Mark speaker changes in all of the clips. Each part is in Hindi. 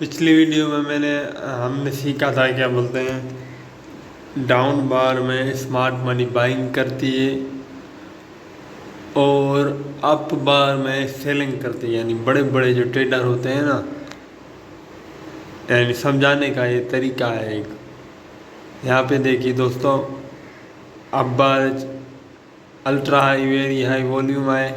Speaker 1: पिछली वीडियो में हमने सीखा था क्या बोलते हैं, डाउन बार में स्मार्ट मनी बाइंग करती है और अप बार में सेलिंग करती है। यानी बड़े बड़े जो ट्रेडर होते हैं ना, यानी समझाने का ये तरीका है एक। यहाँ पे देखिए दोस्तों, up bar ultra high, very high volume आए,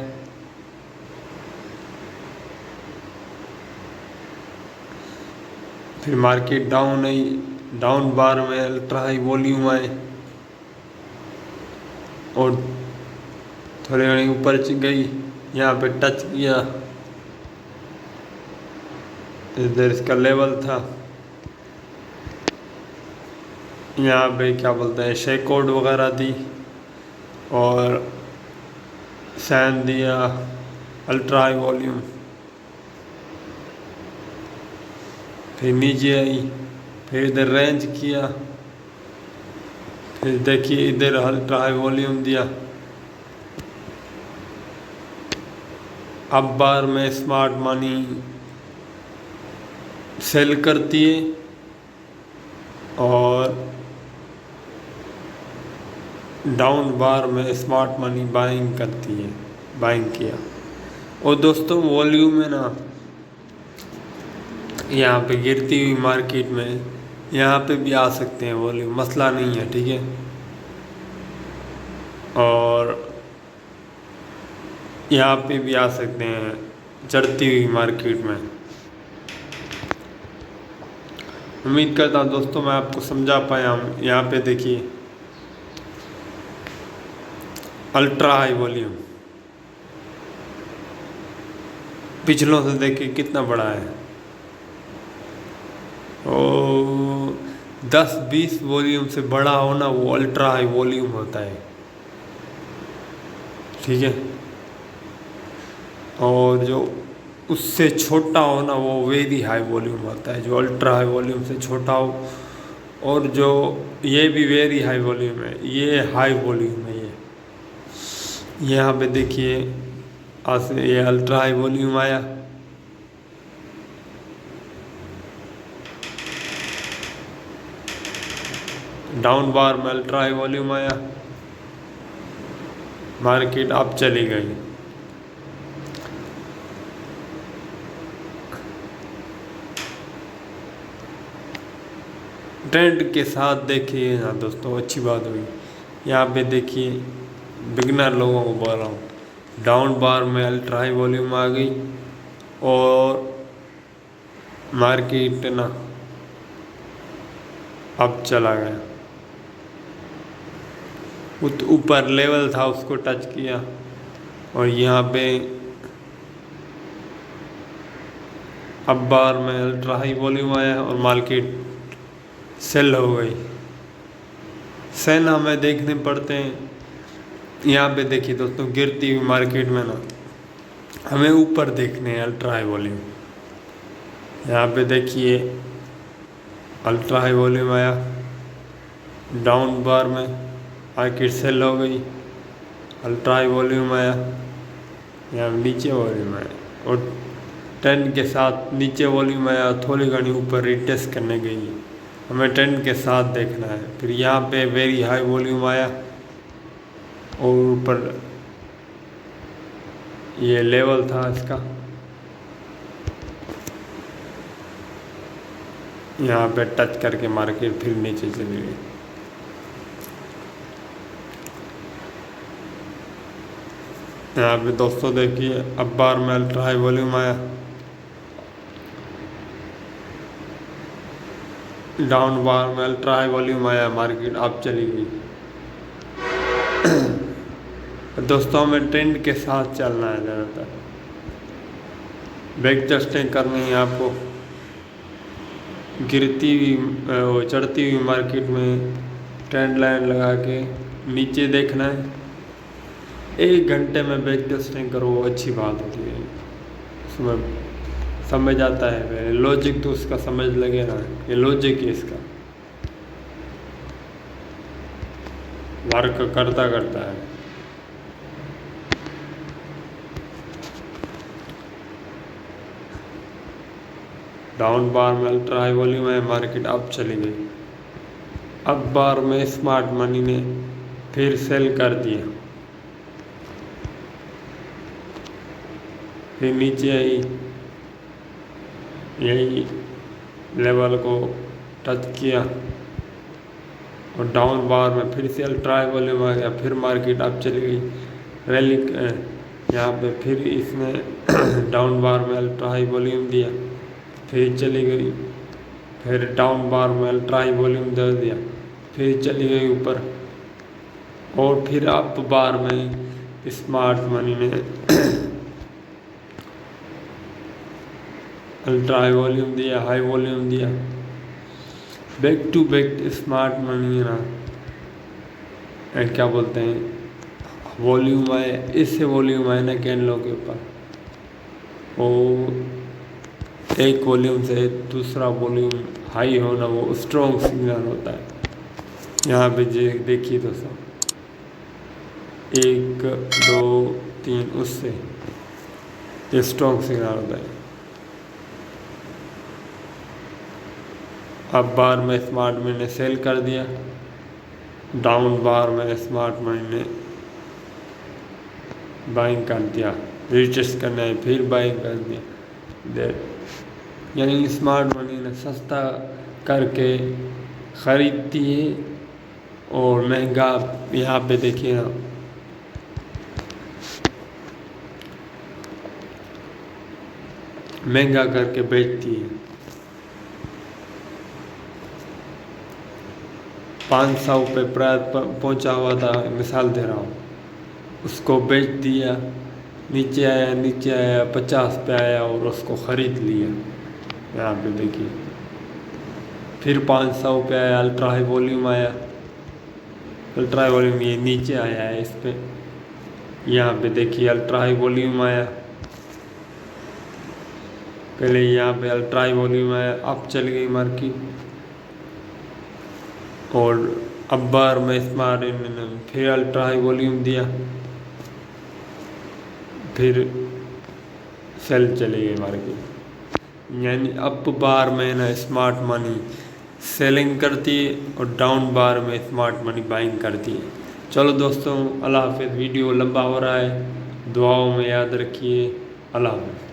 Speaker 1: फिर मार्केट डाउन आई, डाउन बार में अल्ट्रा हाई वॉल्यूम आए और थोड़ी घड़ी ऊपर गई, यहाँ पे टच किया, इधर इसका लेवल था, यहाँ पे क्या बोलते हैं शेक आउट वगैरह दी और सैन दिया अल्ट्रा हाई वॉल्यूम, फिर नीचे आई, फिर इधर रेंज किया, फिर देखिए इधर अल्ट्रा हाई वॉल्यूम दिया। अब बार में स्मार्ट मनी सेल करती है और डाउन बार में स्मार्ट मनी बाइंग करती है, बाइंग किया। और दोस्तों वॉल्यूम में ना, यहाँ पे गिरती हुई मार्केट में यहाँ पे भी आ सकते हैं वॉल्यूम, मसला नहीं है, ठीक है। और यहाँ पे भी आ सकते हैं चढ़ती हुई मार्केट में। उम्मीद करता हूँ दोस्तों मैं आपको समझा पाया हूँ। यहाँ पे देखिए अल्ट्रा हाई वॉल्यूम, पिछलों से देखिए कितना बड़ा है, और 10-20 वॉल्यूम से बड़ा होना वो अल्ट्रा हाई वॉल्यूम होता है, ठीक है। और जो उससे छोटा होना वो वेरी हाई वॉल्यूम होता है, जो अल्ट्रा हाई वॉल्यूम से छोटा हो। और जो ये भी वेरी हाई वॉल्यूम है, ये हाई वॉल्यूम है। ये यहाँ पे देखिए आज ये अल्ट्रा हाई वॉल्यूम आया, डाउन बार में अल्ट्रा हाई वॉल्यूम आया, मार्केट अब चली गई। ट्रेंड के साथ देखिए ना दोस्तों, अच्छी बात हुई। यहाँ पे देखिए बिगनर लोगों को बोल रहा हूँ, डाउन बार में अल्ट्रा हाई वॉल्यूम आ गई और मार्केट ना अब चला गया। ऊपर लेवल था उसको टच किया और यहाँ पे अब बार में अल्ट्रा हाई वॉल्यूम आया और मार्केट सेल हो गई। सेल हमें देखने पड़ते हैं। यहाँ पे देखिए दोस्तों, गिरती हुई मार्केट में ना हमें ऊपर देखने हैं अल्ट्रा हाई वॉल्यूम। यहाँ पे देखिए अल्ट्रा हाई वॉल्यूम आया, डाउन बार में मार्केट सेल हो गई, अल्ट्रा हाई वॉल्यूम आया, यहाँ नीचे वॉल्यूम आया और ट्रेंड के साथ नीचे वॉल्यूम आया, थोड़ी घनी ऊपर रिटेस्ट करने गई। हमें ट्रेंड के साथ देखना है। फिर यहाँ पे वेरी हाई वॉल्यूम आया और ऊपर ये लेवल था इसका, यहाँ पे टच करके मार्केट फिर नीचे चली गई। यहाँ पे दोस्तों देखिए अब बार में अल्ट्रा हाई वॉल्यूम आया, डाउन बार में अल्ट्रा हाई वॉल्यूम आया, मार्केट अब चली गई। दोस्तों हमें ट्रेंड के साथ चलना है ज़्यादातर, बैक टेस्टिंग करनी है आपको। गिरती हुई चढ़ती हुई मार्केट में ट्रेंड लाइन लगा के नीचे देखना है। 1 घंटे में बैक टेस्टिंग करो, अच्छी बात होती है, उसमें समझ आता है। पहले लॉजिक तो उसका समझ लगे ना, ये लॉजिक है इसका, वर्क करता करता है। डाउन बार में अल्ट्रा हाई वॉल्यूम है, मार्केट अप चली गई। अप बार में स्मार्ट मनी ने फिर सेल कर दिया, फिर नीचे आई, यही लेवल को टच किया और डाउन बार में फिर से अल्ट्रा हाई वॉल्यूम आ गया, फिर मार्केट अप चली गई। रैली यहाँ पे फिर इसने डाउन बार में अल्ट्रा हाई वॉल्यूम दिया, फिर चली गई, फिर डाउन बार में अल्ट्रा हाई वॉल्यूम दे दिया, फिर चली गई ऊपर, और फिर अप बार में स्मार्ट मनी ने अल्ट्रा हाई वॉल्यूम दिया, हाई वॉल्यूम दिया, back to back smart money ना क्या बोलते हैं वॉल्यूम आए, इससे वॉल्यूम आए ना कैंडलों के ऊपर, और एक वॉल्यूम से दूसरा वॉल्यूम हाई होना वो स्ट्रॉन्ग सिग्नल होता है। यहाँ पे देखिए दोस्तों, 1 2 3 उससे ये स्ट्रॉन्ग सिग्नल होता है। अब बार में स्मार्ट मनी ने सेल कर दिया, डाउन बार में स्मार्ट मनी ने बाइंग कर दिया, रिटेस्ट करना है फिर बाइंग कर दिया। यानी स्मार्ट मनी ने सस्ता करके ख़रीदती है और महंगा, यहाँ पे देखिए ना, महंगा करके बेचती है। 500 पे प्राइस पहुँचा हुआ था, मिसाल दे रहा हूँ, उसको बेच दिया, नीचे आया 50 पे आया और उसको ख़रीद लिया। यहाँ पे देखिए फिर 500 पे आया, अल्ट्रा हाई वॉल्यूम आया, अल्ट्रा हाई वॉल्यूम ये नीचे आया है इस पे, यहाँ पे देखिए अल्ट्रा हाई वॉल्यूम आया, पहले यहाँ पे अल्ट्रा हाई वॉल्यूम आया, अब चल गई मार्केट, और अब बार में स्मार्ट ने फिर अल्ट्रा हाई वॉल्यूम दिया, फिर सेल चली गई मार्केट। यानी अप बार में ना स्मार्ट मनी सेलिंग करती है और डाउन बार में स्मार्ट मनी बाइंग करती है। चलो दोस्तों, अल्लाह हाफ़िज़। वीडियो लंबा हो रहा है, दुआओं में याद रखिए। अल्लाह हाफ़िज़।